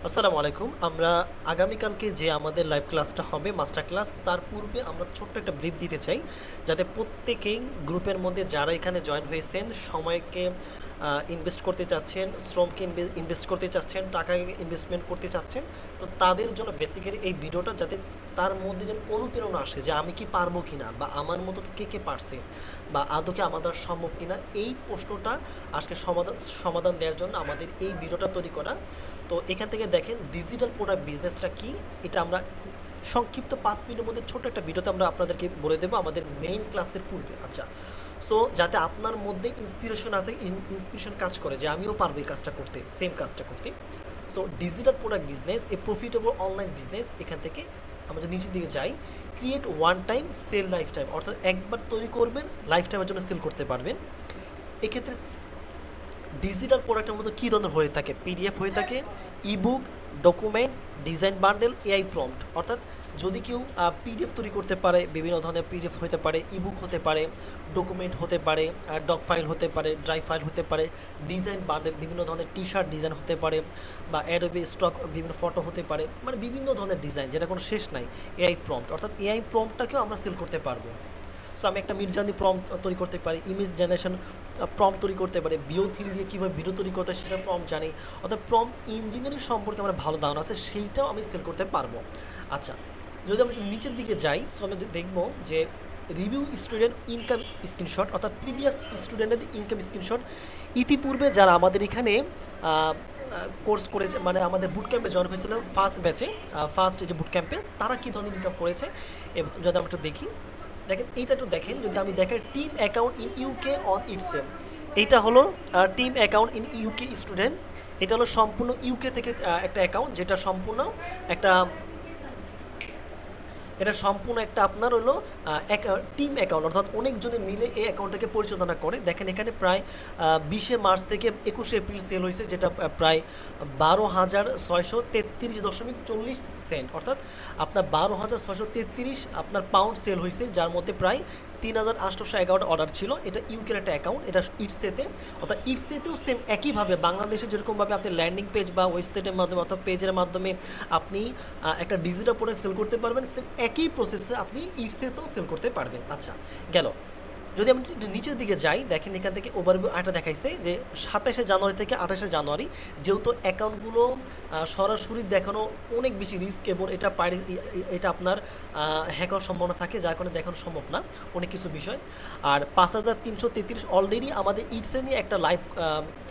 আসসালামু আলাইকুম। আমরা আগামীকালকে যে আমাদের লাইভ ক্লাসটা হবে মাস্টার ক্লাস, তার পূর্বে আমরা ছোট্ট একটা ব্রিফ দিতে চাই, যাতে প্রত্যেকেই গ্রুপের মধ্যে যারা এখানে জয়েন হয়েছেন, সময়কে ইনভেস্ট করতে চাচ্ছেন, শ্রমকে ইনভেস্ট করতে চাচ্ছেন, টাকা ইনভেস্টমেন্ট করতে চাচ্ছেন, তো তাদের জন্য বেসিক্যালি এই ভিডিওটা, যাতে তার মধ্যে যেন অনুপ্রেরণা আসে যে আমি কি পারবো কিনা, বা আমার মতো কে কে পারছে, বা আদৌ কি আমাদের সম্ভব কিনা, এই প্রশ্নটা আজকে সমাধান সমাধান দেওয়ার জন্য আমাদের এই ভিডিওটা তৈরি করা। তো এখান থেকে দেখেন ডিজিটাল প্রোডাক্ট বিজনেসটা কি, এটা আমরা সংক্ষিপ্ত 5 মিনিটের মধ্যে ছোট একটা ভিডিওতে আমরা আপনাদেরকে বলে দেবো আমাদের মেইন ক্লাসের পূর্বে। আচ্ছা, সো যাতে আপনার মধ্যে ইন্সপিরেশন আসে, ইন্সপিরেশন কাজ করে যে আমিও পারবো এই কাজটা করতে, সেম কাজটা করতে। সো ডিজিটাল প্রোডাক্ট বিজনেস এ প্রফিটেবল অনলাইন বিজনেস, এখান থেকে আমরা যদি নিচের দিকে যাই, create one time sell lifetime, অর্থাৎ একবার তৈরি করবেন, লাইফ টাইমের জন্য সেল করতে পারবেন। এক্ষেত্রে ডিজিটাল প্রোডাক্টের মতো কী ধরনের হয়ে থাকে, পিডিএফ হয়ে থাকে, ebook, document, design bundle, AI prompt. অর্থাৎ যদি কেউ পিডিএফ তৈরি করতে পারে, বিভিন্ন ধরনের পিডিএফ হতে পারে, ইবুক হতে পারে, ডকুমেন্ট হতে পারে, ডক ফাইল হতে পারে, ড্রাই ফাইল হতে পারে, ডিজাইন বান্ডেল, বিভিন্ন ধরনের টি শার্ট ডিজাইন হতে পারে, বা অ্যাডোবি স্টক বিভিন্ন ফটো হতে পারে, মানে বিভিন্ন ধরনের ডিজাইন যেটা কোনো শেষ নাই। এআই প্রম্পট, অর্থাৎ এআই প্রম্পটটাকেও আমরা সেল করতে পারবো। সো আমি একটা মিডজার্নি প্রম্পট তৈরি করতে পারি, ইমেজ জেনারেশন প্রম্পট তৈরি করতে পারি, BO3 দিয়ে কীভাবে ভিডিও তৈরি করতে হয় সেটা প্রম্পট জানি, অর্থাৎ প্রম্পট ইঞ্জিনিয়ারিং সম্পর্কে আমার ভালো ধারণা আছে, সেইটাও আমি সেল করতে পারবো। আচ্ছা, যদি আমি নিচের দিকে যাই, সো আমি দেখবো যে রিভিউ স্টুডেন্ট ইনকাম স্ক্রিনশট, অর্থাৎ প্রিভিয়াস স্টুডেন্টের ইনকাম স্ক্রিনশট। ইতিপূর্বে যারা আমাদের এখানে কোর্স করেছে, মানে আমাদের বুট ক্যাম্পে জয়েন হয়েছিল ফার্স্ট ব্যাচে, ফার্স্ট যে বুট ক্যাম্পে, তারা কী ধরনের ইনকাম করেছে, এবং যদি আমরা একটু দেখি, দেখেন এইটা একটু দেখেন, যদি আমি দেখাই team account in UK on itself, এইটা হলো team account in UK student. এটা হলো সম্পূর্ণ ইউকে থেকে একটা অ্যাকাউন্ট, যেটা সম্পূর্ণ একটা, এটা সম্পূর্ণ একটা আপনার হলো টিম অ্যাকাউন্ট, অর্থাৎ অনেকজনে মিলে এই অ্যাকাউন্টটাকে পরিচালনা করে। দেখেন এখানে প্রায় 20 মার্চ থেকে 21 এপ্রিল সেল হয়েছে, যেটা প্রায় 12,633.40 সেন্ট, অর্থাৎ আপনার 12,633 আপনার পাউন্ড সেল হয়েছে, যার মধ্যে প্রায় 3,811 অর্ডার ছিল। এটা ইউকের একটা অ্যাকাউন্ট, এটা ইটসেতে, অর্থাৎ ইটসেতেও সেম একইভাবে বাংলাদেশে যেরকমভাবে আপনি ল্যান্ডিং পেজ বা ওয়েবসাইটের মাধ্যমে অথবা পেজের মাধ্যমে আপনি একটা ডিজিটাল প্রোডাক্ট সেল করতে পারবেন, সেম একই প্রসেসে আপনি ইটসেতেও সেল করতে পারবেন। আচ্ছা, গেল। যদি আমি একটু নিচের দিকে যাই, দেখেন এখান থেকে ওভারভিউ আরেকটা দেখাইছে যে 27শে জানুয়ারি থেকে 28শে জানুয়ারি, যেহেতু অ্যাকাউন্টগুলো সরাসরি দেখানো অনেক বেশি রিস্ক, এবং এটা আপনার হ্যাক হওয়ার সম্ভাবনা থাকে, যার কারণে দেখানো সম্ভব না অনেক কিছু বিষয়। আর 5,333 অলরেডি আমাদের ইটসে নিয়ে একটা লাইভ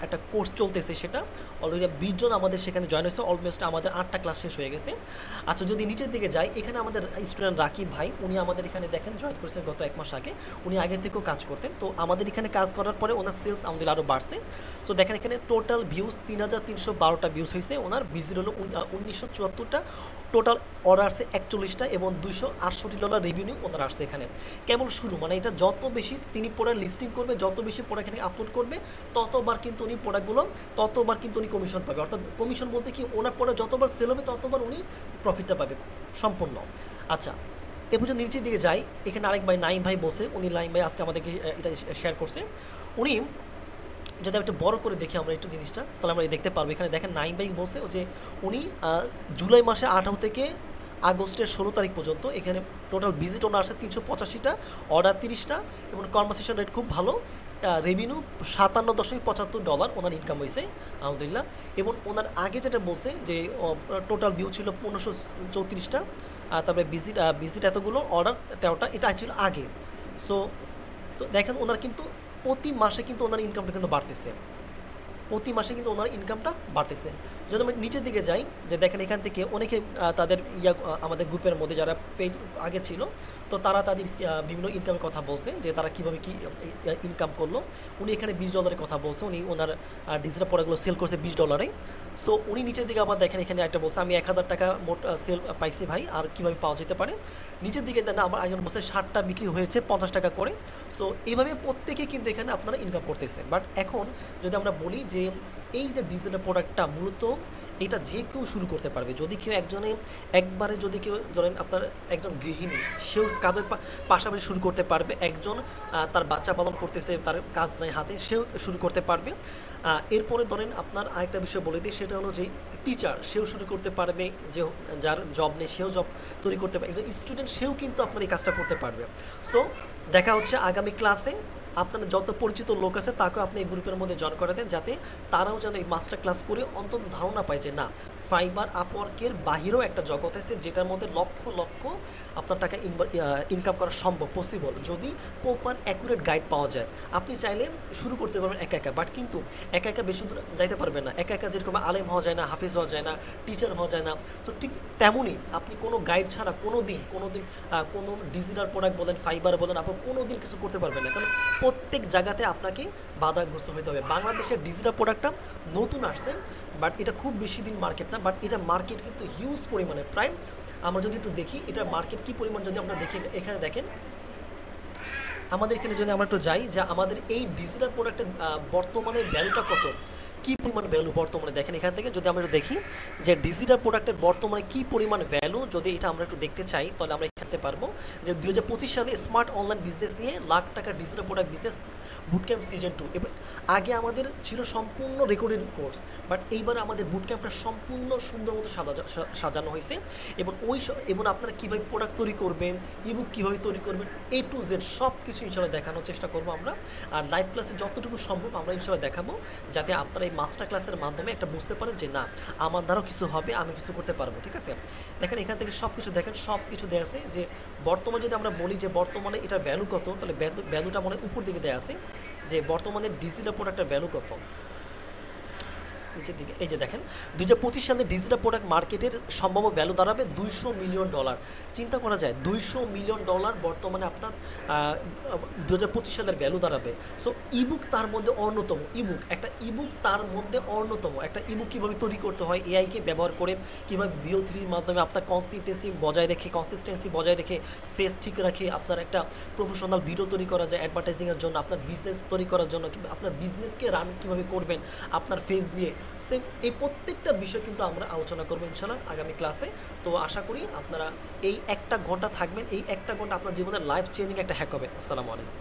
একটা কোর্স চলতেছে, সেটা অলরেডি 20 জন আমাদের সেখানে জয়েন হয়েছে, অলমোস্ট আমাদের 8টা ক্লাস শেষ হয়ে গেছে। আচ্ছা, যদি নিচের দিকে যাই, এখানে আমাদের স্টুডেন্ট রাকিব ভাই, উনি আমাদের এখানে দেখেন জয়েন করেছেন গত 1 মাস আগে, উনি আগে থেকেও কাজ করতেন, তো আমাদের এখানে কাজ করার পরে ওনার সেলস আমাদের আরও বাড়ছে। সো দেখেন এখানে টোটাল ভিউজ 3,312টা ভিউজ হয়েছে, ওনার ভিজিট হলো 1974টা, টোটাল অর্ডার আসছে 41টা, এবং $268 রেভিনিউ ওনার আসছে। এখানে কেবল শুরু, মানে এটা যত বেশি তিনি প্রোডাক্ট লিস্টিং করবে, যত বেশি প্রোডাক্ট এখানে আপলোড করবে, ততবার কিন্তু উনি কমিশন পাবে। অর্থাৎ কমিশন বলতে কি, ওনার প্রোডাক্ট যতবার সেল হবে ততবার উনি প্রফিটটা পাবে সম্পূর্ণ। আচ্ছা, এ পর্যন্ত নিচের দিকে যাই, এখানে আরেক ভাই নাইম ভাই বসে, উনি নাইম ভাই আজকে আমাদেরকে এটা শেয়ার করছে। উনি যদি আমি একটু বড় করে দেখি আমরা একটু জিনিসটা, তাহলে আমরা দেখতে পারবো। এখানে দেখেন নাইম ভাই বলছে যে উনি জুলাই মাসে 18 থেকে আগস্টের 16 তারিখ পর্যন্ত এখানে টোটাল ভিজিট ওনার আসে 385টা, অর্ডার 30টা, এবং কনভারসেশন রেট খুব ভালো, রেভিনিউ $57.75 ওনার ইনকাম হয়েছে আলহামদুলিল্লাহ। এবং ওনার আগে যেটা বলছে যে টোটাল ভিউ ছিল 1534টা, তারপরে ভিজিট এতগুলো, অর্ডার 13টা, এটা ছিল আগে। সো তো দেখেন ওনার কিন্তু প্রতি মাসে কিন্তু ওনার ইনকামটা কিন্তু বাড়তেছে, প্রতি মাসে কিন্তু ওনার ইনকামটা বাড়তেছে। যদি আমি নিচের দিকে যাই, যে দেখেন এখান থেকে অনেকে তাদের আমাদের গ্রুপের মধ্যে যারা পেড আগে ছিল, তো তারা তাদের বিভিন্ন ইনকামের কথা বলছে, যে তারা কীভাবে কী ইনকাম করলো। উনি এখানে $20 কথা বলছে, উনি ওনার ডিজিটাল প্রোডাক্টগুলো সেল করছে $20। সো উনি নিচের দিকে আবার দেখেন এখানে একটা বলছে, আমি 1,000 টাকা মোট সেল পাইছি ভাই, আর কীভাবে পাওয়া যেতে পারে। নিচের দিকে দেন আমার একজন বলছে 60টা বিক্রি হয়েছে 50 টাকা করে। সো এইভাবে প্রত্যেকে কিন্তু এখানে আপনারা ইনকাম করতেছে। বাট এখন যদি আমরা বলি যে এই যে ডিজিটাল প্রোডাক্টটা মূলত এটা যে কেউ শুরু করতে পারবে। যদি কেউ একজনে একবারে যদি কেউ ধরেন আপনার একজন গৃহিণী, সেও কাজের পাশাপাশি শুরু করতে পারবে। একজন তার বাচ্চা পালন করতেছে, তার কাজ নাই হাতে, সেও শুরু করতে পারবে। এরপরে ধরেন আপনার আরেকটা বিষয় বলে দিই, সেটা হলো যে টিচার, সেও শুরু করতে পারবে। যে যার জব নেই সেও জব তৈরি করতে পারবে। একজন স্টুডেন্ট, সেও কিন্তু আপনার এই কাজটা করতে পারবে। সো দেখা হচ্ছে আগামী ক্লাসে। আপনার যত পরিচিত লোক আছে তাকেও আপনি এই গ্রুপের মধ্যে জয়েন করে দেন, যাতে তারাও যেন এই মাস্টার ক্লাস করে অন্তত ধারণা পায় যে না, ফাইবার আপওয়ার্কের বাহিরেও একটা জগৎ আছে যেটার মধ্যে লক্ষ লক্ষ আপনার টাকা ইনকাম করা সম্ভব, পসিবল, যদি প্রপার অ্যাকুরেট গাইড পাওয়া যায়। আপনি চাইলে শুরু করতে পারবেন একা একা, বাট কিন্তু একা একা বেশি দূর যাইতে পারবেন না। একা একা যেরকম আলেম হওয়া যায় না, হাফিজ হওয়া যায় না, টিচার হওয়া যায় না। সো ঠিক তেমনই আপনি কোনো গাইড ছাড়া কোনো দিন কোনো ডিজিটাল প্রোডাক্ট বলেন, ফাইবার বলেন, আপনি কোনো দিন কিছু করতে পারবেন না। কারণ প্রত্যেক জায়গাতে আপনাকে বাধাগ্রস্ত হতে হবে। বাংলাদেশের ডিজিটাল প্রোডাক্টটা নতুন আসছে, বাট এটা খুব বেশি দিন মার্কেট না, বাট এটা মার্কেট কিন্তু হিউজ পরিমাণে। প্রায় আমরা যদি একটু দেখি এটা মার্কেট কী পরিমাণ, যদি আমরা দেখি এখানে দেখেন আমাদের এখানে যদি আমরা একটু যাই, যে আমাদের এই ডিজিটাল প্রোডাক্টের বর্তমানে ভ্যালুটা কত, কী পরিমাণ ভ্যালু বর্তমানে দেখেন। এখান থেকে যদি আমরা একটু দেখি যে ডিজিটাল প্রোডাক্টের বর্তমানে কী পরিমাণ ভ্যালু, যদি এটা আমরা একটু দেখতে চাই তাহলে আমরা এখানে পারবো যে 2025 সালে স্মার্ট অনলাইন বিজনেস নিয়ে লাখ টাকার digital product business boot camp season 2। এবার আগে আমাদের ছিল সম্পূর্ণ রেকর্ডেড কোর্স, বাট এইবার আমাদের বুটক্যাম্পটা সম্পূর্ণ সুন্দর মতো সাজানো হয়েছে। এবং আপনারা কীভাবে প্রোডাক্ট তৈরি করবেন, ইবুক কীভাবে তৈরি করবেন, A to Z সব কিছু ইনশাল্লাহ দেখানোর চেষ্টা করবো আমরা। আর লাইভ ক্লাসে যতটুকু সম্ভব আমরা ইনশাল্লাহ দেখাবো, যাতে আপনারা এই মাস্টার ক্লাসের মাধ্যমে একটা বুঝতে পারেন যে না, আমার দ্বারাও কিছু হবে, আমি কিছু করতে পারবো। ঠিক আছে, দেখেন এখান থেকে সব কিছু দেখেন, সব কিছু দেওয়া আছে। যে বর্তমানে যদি আমরা বলি যে বর্তমানে এটার ভ্যালু কত, তাহলে ভ্যালুটা মনে উপর দিকে দেওয়া আছে যে বর্তমানে ডিজিটাল প্রোডাক্টের ভ্যালু কত। নিচের দিকে এই যে দেখেন 2025 সালে ডিজিটাল প্রোডাক্ট মার্কেটের সম্ভাব্য ভ্যালু দাঁড়াবে $200 মিলিয়ন। চিন্তা করা যায় $200 মিলিয়ন বর্তমানে আপনার 2025 সালের ভ্যালু দাঁড়াবে। সো ইবুক তার মধ্যে অন্যতম। ইবুক তার মধ্যে অন্যতম। একটা ইবুক কীভাবে তৈরি করতে হয়, এআইকে ব্যবহার করে কীভাবে VO3-র মাধ্যমে আপনার কনসিস্টেন্সি বজায় রেখে ফেস ঠিক রাখে আপনার একটা প্রফেশনাল ভিডিও তৈরি করা যায় অ্যাডভার্টাইজিংয়ের জন্য, আপনার বিজনেস তৈরি করার জন্য, কিংবা আপনার বিজনেসকে রান কীভাবে করবেন আপনার ফেস দিয়ে। সেম এই প্রত্যেকটা বিষয় কিন্তু আমরা আলোচনা করবো ইনশাআল্লাহ আগামী ক্লাসে। তো আশা করি আপনারা এই একটা ঘন্টা থাকবেন, এই একটা ঘন্টা আপনার জীবনের লাইফ চেঞ্জিং একটা হ্যাক হবে। আসসালামু আলাইকুম।